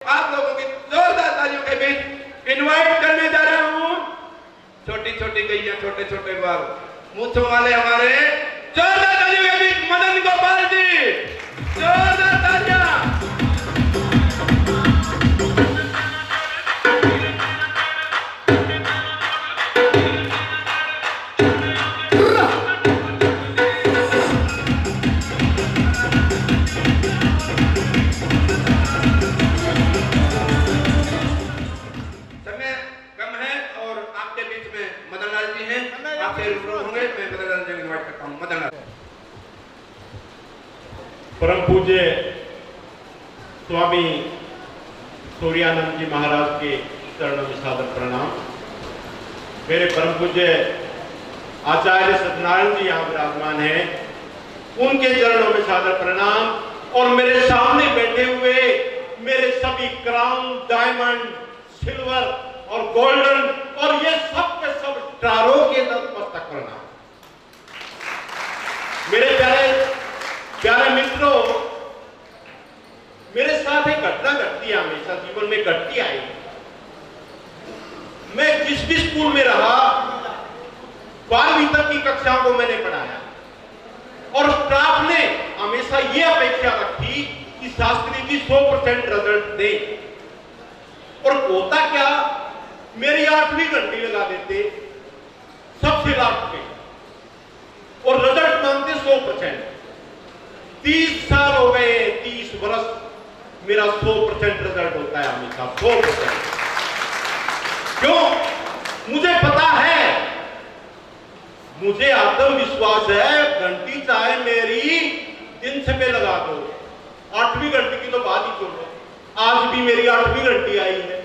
आप लोगों की जोरदार तालियों के बीच इनवाइट करने जा रहा हूं छोटी छोटी गैया छोटे छोटे बाल मूछों वाले हमारे जोरदार तालियों के बीच मदन गोपाल जी, जोरदार तालियां। परम पूज्य स्वामी सूर्यानंद जी महाराज के चरणों में सादर प्रणाम। मेरे परम पूज्य आचार्य सत्यनारायण जी यहाँ विराजमान हैं, उनके चरणों में सादर प्रणाम। और मेरे सामने बैठे हुए मेरे सभी क्राउन, डायमंड, सिल्वर और गोल्डन और ये सब के सब स्टारों के नतमस्तक प्रणाम। मेरे प्यारे मित्रों, मेरे साथ एक घटना घटती है, हमेशा जीवन में घटती आई। मैं जिस भी स्कूल में रहा 12वीं तक की कक्षाओं को मैंने पढ़ाया और स्टाफ ने हमेशा ये अपेक्षा रखी कि शास्त्री जी 100% रिजल्ट दे। और होता क्या, मेरी 8वीं घंटी लगा देते सबसे लास्ट में और रिजल्ट मांगते 100%। 30 साल हो गए, 30 वर्ष मेरा 100% रिजल्ट होता है हमेशा 100%। क्यों? मुझे पता है, मुझे आत्मविश्वास है, घंटी चाहे मेरी 3 से पे लगा दो, 8वीं घंटी की तो बात ही छोड़ो, आज भी मेरी 8वीं घंटी आई है,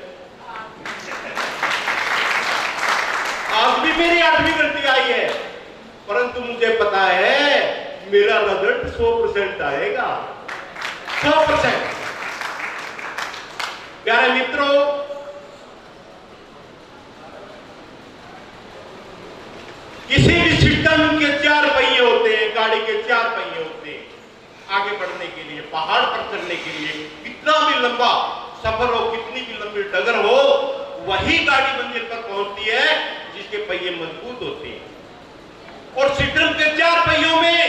आज भी मेरी 8वीं घंटी आई है, परंतु मुझे पता है मेरा रिजल्ट 100% आएगा, 100%। प्यारे मित्रों, किसी भी सिस्टम के 4 पहिए होते हैं, गाड़ी के 4 पहिए होते हैं। आगे बढ़ने के लिए, पहाड़ पर चढ़ने के लिए, कितना भी लंबा सफर हो, कितनी भी लंबी डगर हो, वही गाड़ी मंजिल पर पहुंचती है जिसके पहिए मजबूत होते हैं। और सिस्टम के 4 पहियों में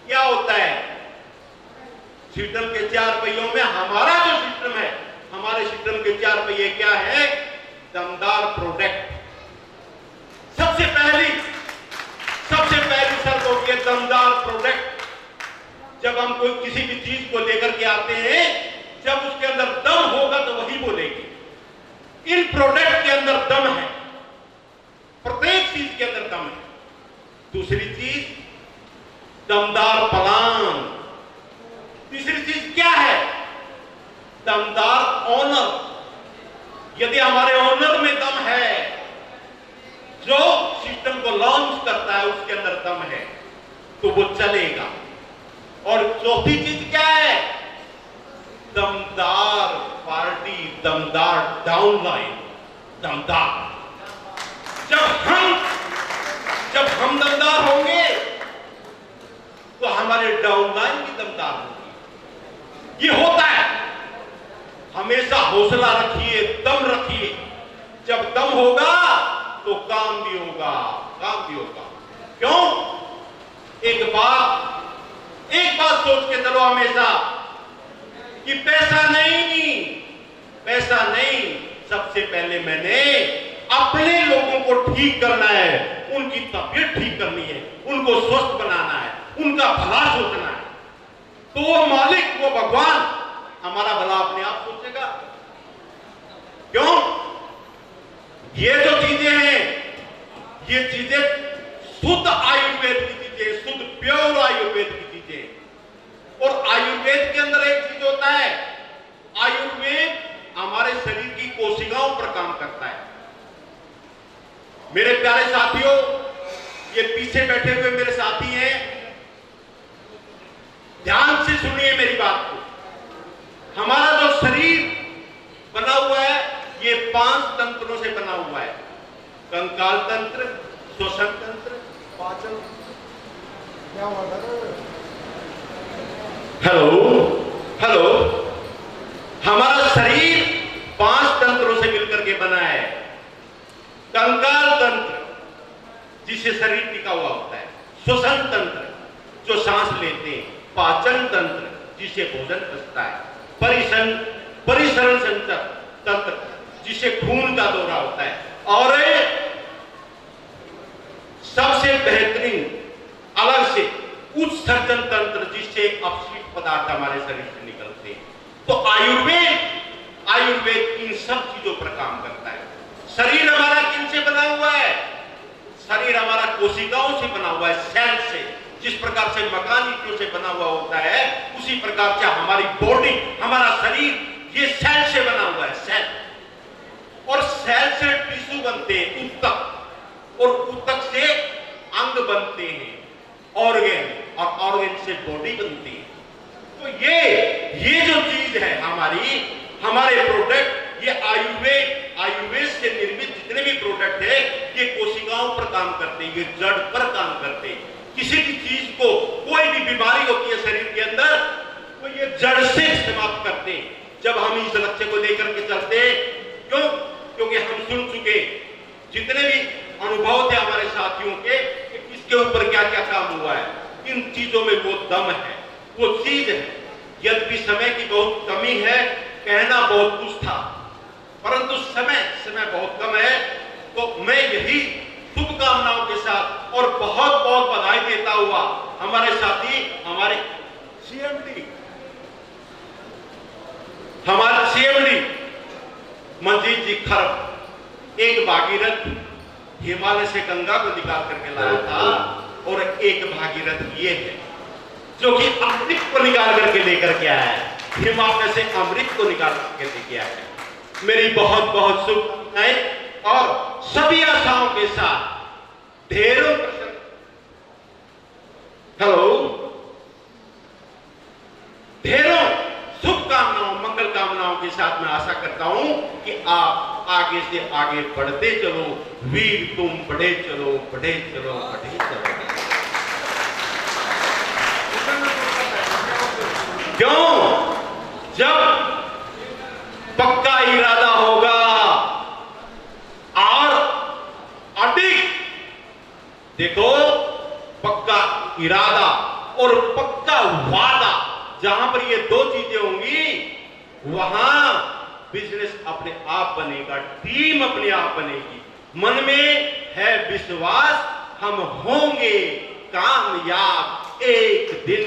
क्या होता है? सिस्टम के 4 पहियों में हमारा जो सिस्टम है, हमारे सिस्टम के 4 पहिए क्या है? दमदार प्रोडक्ट। सबसे पहली शर्त होती है दमदार प्रोडक्ट। जब हम कोई किसी भी चीज को लेकर के आते हैं, जब उसके अंदर दम होगा तो वही बोलेगी। इन प्रोडक्ट के अंदर दम है, प्रत्येक चीज के अंदर दम है। दूसरी चीज दमदार प्लान। तीसरी चीज क्या है? दमदार ओनर। यदि हमारे ओनर में दम है, जो सिस्टम को लॉन्च करता है उसके अंदर दम है, तो वो चलेगा। और चौथी चीज क्या है? दमदार पार्टी, दमदार डाउनलाइन, दमदार। जब हम दमदार होंगे तो हमारे डाउनलाइन भी दमदार होगी। ये होता है, हमेशा हौसला रखिए, दम रखिए। जब दम होगा तो काम भी होगा, काम भी होगा। क्यों? एक बात सोच के चलो हमेशा कि पैसा नहीं, सबसे पहले मैंने अपने लोगों को ठीक करना है, उनकी तबीयत ठीक करनी है, उनको स्वस्थ बनाना है, उनका भला सोचना है। तो वो मालिक, वो भगवान हमारा भला अपने आप सोचेगा। क्यों? ये जो चीजें हैं, ये चीजें शुद्ध आयुर्वेद की चीजें, शुद्ध प्योर आयुर्वेद की चीजें। और आयुर्वेद के अंदर एक चीज होता है, आयुर्वेद हमारे शरीर की कोशिकाओं पर काम करता है। मेरे प्यारे साथियों, ये पीछे बैठे हुए मेरे साथी हैं, ध्यान से सुनिए मेरी बात को। हमारा जो शरीर बना हुआ है, ये 5 तंत्रों से बना हुआ है। कंकाल तंत्र, श्वसन तंत्र, पाचन। क्या हुआ था? हेलो, हमारा शरीर जिससे शरीर टिका हुआ होता है, श्वसन तंत्र जो सांस लेते हैं, पाचन तंत्र जिसे भोजन पचता है, परिसरण तंत्र जिसे खून का दौरा होता है, और सबसे बेहतरीन अलग से उत्सर्जन तंत्र जिससे अपशिष्ट पदार्थ हमारे शरीर से निकलते हैं। तो आयुर्वेद इन सब चीजों पर काम करता है। शरीर हमारा किन से बना हुआ है? शरीर हमारा कोशिकाओं से बना हुआ है, सेल से। जिस प्रकार से मकान ईंटों से बना हुआ होता है, उसी प्रकार से हमारी बॉडी, हमारा शरीर ये सेल से बना हुआ है, सेल। और सेल से टिश्यू बनते हैं, ऊतक, और ऊतक से अंग बनते हैं, ऑर्गन, और ऑर्गन से बॉडी बनती है। तो ये जो चीज है हमारे प्रोडक्ट, ये आयुर्वेद से निर्मित जितने भी प्रोडक्ट है, ये कोशिकाओं पर काम करते हैं, ये जड़ पर काम करते हैं। किसी भी चीज को, कोई भी बीमारी होती है शरीर के अंदर, तो ये जड़ से समाप्त करते हैं। जब हम इस लक्ष्य को लेकर के चलते हैं, क्योंकि हम सुन चुके जितने भी अनुभव थे हमारे साथियों के, इसके ऊपर क्या क्या काम हुआ है, इन चीजों में वो दम है, वो चीज है। यद्यपि समय की बहुत कमी है, कहना बहुत कुछ था, परंतु समय बहुत कम है। तो मैं यही शुभकामनाओं के साथ और बहुत बहुत बधाई देता हुआ हमारे साथी, हमारे सीएमडी मंजीत जी खरब, एक भागीरथ हिमालय से गंगा को निकाल करके लाया था, और एक भागीरथ ये है जो कि अमृत को निकाल करके लेकर के आया है, हिमालय से अमृत को निकाल करके लेके आया है। मेरी बहुत बहुत शुभकामनाएं और सभी आशाओं के साथ ढेरों शुभकामनाओं, मंगल कामनाओं के साथ मैं आशा करता हूं कि आप आगे से आगे बढ़ते चलो, वीर तुम बढ़े चलो, बढ़े चलो, बढ़े चलो। क्यों? जब पक्का इरादा होगा और अडिग, देखो, पक्का इरादा और पक्का वादा, जहां पर ये दो चीजें होंगी, वहां बिजनेस अपने आप बनेगा, टीम अपने आप बनेगी। मन में है विश्वास, हम होंगे कामयाब, एक दिन